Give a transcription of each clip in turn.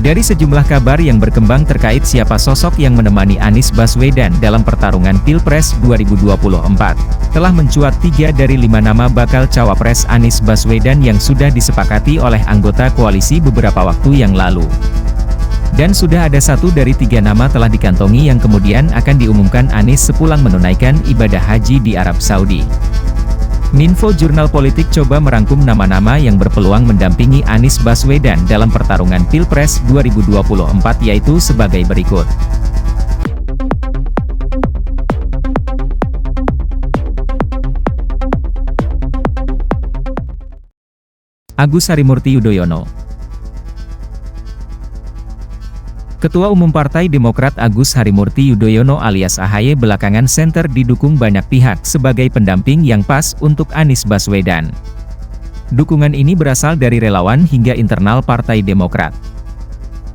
Dari sejumlah kabar yang berkembang terkait siapa sosok yang menemani Anies Baswedan dalam pertarungan Pilpres 2024, telah mencuat 3 dari 5 nama bakal cawapres Anies Baswedan yang sudah disepakati oleh anggota koalisi beberapa waktu yang lalu. Dan sudah ada 1 dari 3 nama telah dikantongi yang kemudian akan diumumkan Anies sepulang menunaikan ibadah haji di Arab Saudi. Minfo Jurnal Politik coba merangkum nama-nama yang berpeluang mendampingi Anies Baswedan dalam pertarungan Pilpres 2024 yaitu sebagai berikut. Agus Harimurti Yudhoyono. Ketua Umum Partai Demokrat Agus Harimurti Yudhoyono alias AHY belakangan senter didukung banyak pihak sebagai pendamping yang pas untuk Anies Baswedan. Dukungan ini berasal dari relawan hingga internal Partai Demokrat.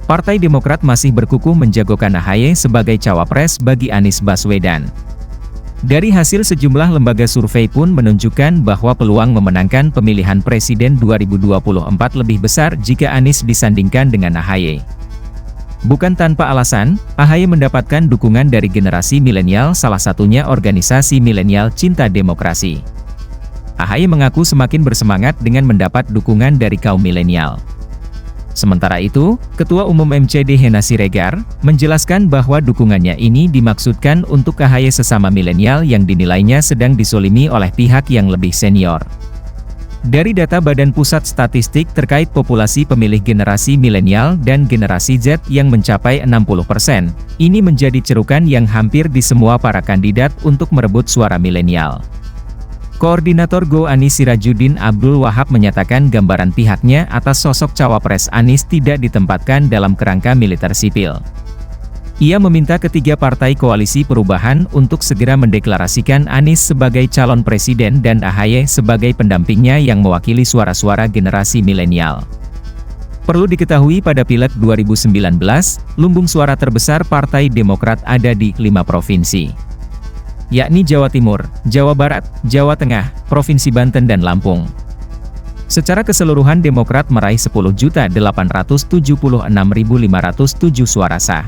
Partai Demokrat masih berkukuh menjagokan AHY sebagai cawapres bagi Anies Baswedan. Dari hasil sejumlah lembaga survei pun menunjukkan bahwa peluang memenangkan pemilihan presiden 2024 lebih besar jika Anies disandingkan dengan AHY. Bukan tanpa alasan, AHY mendapatkan dukungan dari generasi milenial, salah satunya organisasi milenial Cinta Demokrasi. AHY mengaku semakin bersemangat dengan mendapat dukungan dari kaum milenial. Sementara itu, Ketua Umum MCD Hena Siregar, menjelaskan bahwa dukungannya ini dimaksudkan untuk AHY sesama milenial yang dinilainya sedang disolimi oleh pihak yang lebih senior. Dari data Badan Pusat Statistik terkait populasi pemilih generasi milenial dan generasi Z yang mencapai 60%, ini menjadi cerukan yang hampir di semua para kandidat untuk merebut suara milenial. Koordinator GO Anies Sirajuddin Abdul Wahab menyatakan gambaran pihaknya atas sosok cawapres Anies tidak ditempatkan dalam kerangka militer sipil. Ia meminta ketiga partai koalisi perubahan untuk segera mendeklarasikan Anies sebagai calon presiden dan AHY sebagai pendampingnya yang mewakili suara-suara generasi milenial. Perlu diketahui pada Pileg 2019, lumbung suara terbesar Partai Demokrat ada di 5 provinsi, yakni Jawa Timur, Jawa Barat, Jawa Tengah, Provinsi Banten dan Lampung. Secara keseluruhan Demokrat meraih 10.876.507 suara sah.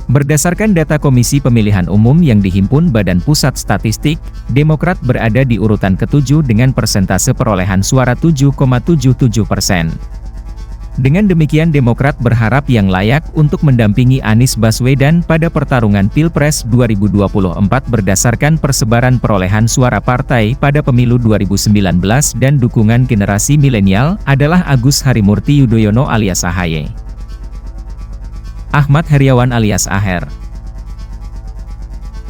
Berdasarkan data Komisi Pemilihan Umum yang dihimpun Badan Pusat Statistik, Demokrat berada di urutan ke-7 dengan persentase perolehan suara 7,77%. Dengan demikian Demokrat berharap yang layak untuk mendampingi Anies Baswedan pada pertarungan Pilpres 2024 berdasarkan persebaran perolehan suara partai pada pemilu 2019 dan dukungan generasi milenial adalah Agus Harimurti Yudhoyono alias AHY. Ahmad Heriawan alias Aher.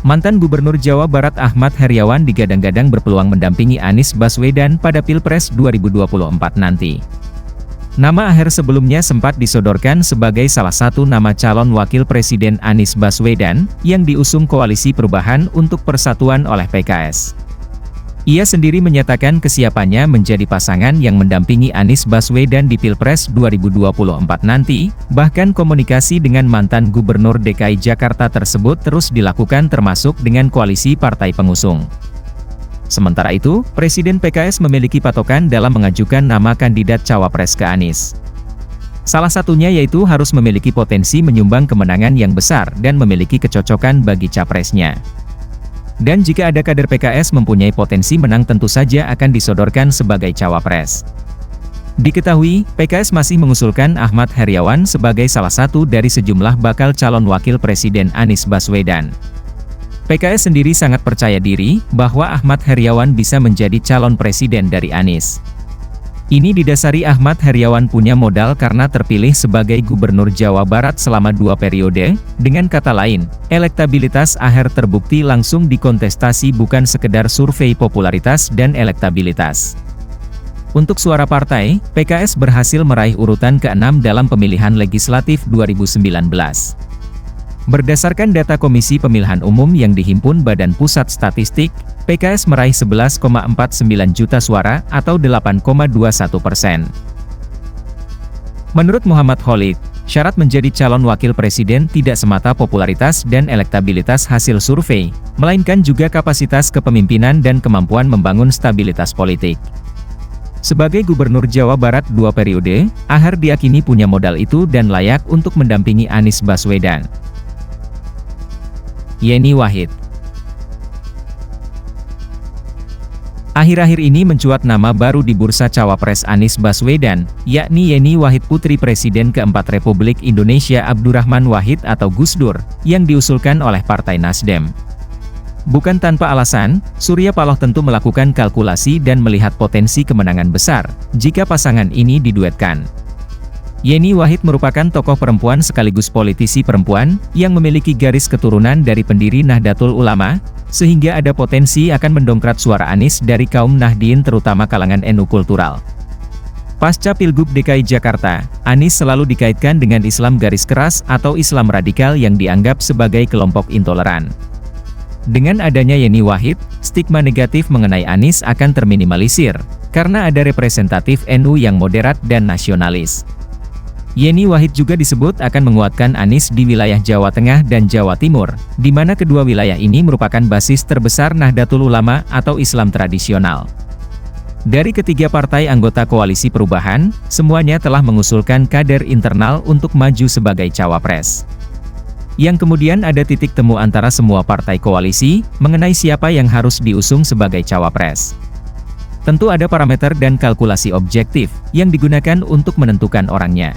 Mantan Gubernur Jawa Barat Ahmad Heriawan digadang-gadang berpeluang mendampingi Anies Baswedan pada Pilpres 2024 nanti. Nama Aher sebelumnya sempat disodorkan sebagai salah satu nama calon wakil presiden Anies Baswedan, yang diusung Koalisi Perubahan untuk Persatuan oleh PKS. Ia sendiri menyatakan kesiapannya menjadi pasangan yang mendampingi Anies Baswedan di Pilpres 2024 nanti, bahkan komunikasi dengan mantan Gubernur DKI Jakarta tersebut terus dilakukan termasuk dengan koalisi partai pengusung. Sementara itu, Presiden PKS memiliki patokan dalam mengajukan nama kandidat cawapres ke Anies. Salah satunya yaitu harus memiliki potensi menyumbang kemenangan yang besar dan memiliki kecocokan bagi capresnya. Dan jika ada kader PKS mempunyai potensi menang tentu saja akan disodorkan sebagai cawapres. Diketahui, PKS masih mengusulkan Ahmad Heriawan sebagai salah satu dari sejumlah bakal calon wakil presiden Anies Baswedan. PKS sendiri sangat percaya diri bahwa Ahmad Heriawan bisa menjadi calon presiden dari Anies. Ini didasari Ahmad Heriawan punya modal karena terpilih sebagai Gubernur Jawa Barat selama 2 periode, dengan kata lain, elektabilitas Aher terbukti langsung dikontestasi bukan sekedar survei popularitas dan elektabilitas. Untuk suara partai, PKS berhasil meraih urutan ke-6 dalam pemilihan legislatif 2019. Berdasarkan data Komisi Pemilihan Umum yang dihimpun Badan Pusat Statistik, PKS meraih 11,49 juta suara atau 8,21%. Menurut Muhammad Khalid, syarat menjadi calon wakil presiden tidak semata popularitas dan elektabilitas hasil survei, melainkan juga kapasitas kepemimpinan dan kemampuan membangun stabilitas politik. Sebagai Gubernur Jawa Barat 2 periode, Aher diyakini punya modal itu dan layak untuk mendampingi Anies Baswedan. Yeni Wahid. Akhir-akhir ini mencuat nama baru di bursa cawapres Anies Baswedan, yakni Yeni Wahid putri Presiden keempat Republik Indonesia Abdurrahman Wahid atau Gus Dur, yang diusulkan oleh Partai Nasdem. Bukan tanpa alasan, Surya Paloh tentu melakukan kalkulasi dan melihat potensi kemenangan besar, jika pasangan ini diduetkan. Yeni Wahid merupakan tokoh perempuan sekaligus politisi perempuan, yang memiliki garis keturunan dari pendiri Nahdlatul Ulama, sehingga ada potensi akan mendongkrak suara Anies dari kaum Nahdien terutama kalangan NU kultural. Pasca Pilgub DKI Jakarta, Anies selalu dikaitkan dengan Islam garis keras atau Islam radikal yang dianggap sebagai kelompok intoleran. Dengan adanya Yeni Wahid, stigma negatif mengenai Anies akan terminimalisir, karena ada representatif NU yang moderat dan nasionalis. Yeni Wahid juga disebut akan menguatkan Anies di wilayah Jawa Tengah dan Jawa Timur, di mana kedua wilayah ini merupakan basis terbesar Nahdlatul Ulama atau Islam tradisional. Dari ketiga partai anggota Koalisi Perubahan, semuanya telah mengusulkan kader internal untuk maju sebagai cawapres. Yang kemudian ada titik temu antara semua partai koalisi, mengenai siapa yang harus diusung sebagai cawapres. Tentu ada parameter dan kalkulasi objektif, yang digunakan untuk menentukan orangnya.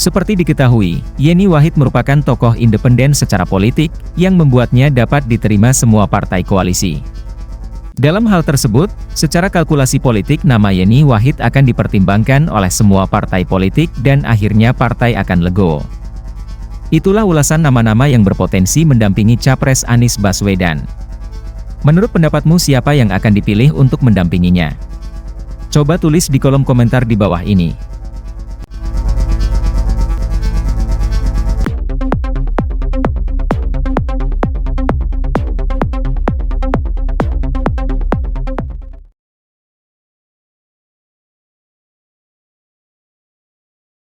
Seperti diketahui, Yeni Wahid merupakan tokoh independen secara politik, yang membuatnya dapat diterima semua partai koalisi. Dalam hal tersebut, secara kalkulasi politik nama Yeni Wahid akan dipertimbangkan oleh semua partai politik dan akhirnya partai akan legowo. Itulah ulasan nama-nama yang berpotensi mendampingi Capres Anies Baswedan. Menurut pendapatmu siapa yang akan dipilih untuk mendampinginya? Coba tulis di kolom komentar di bawah ini.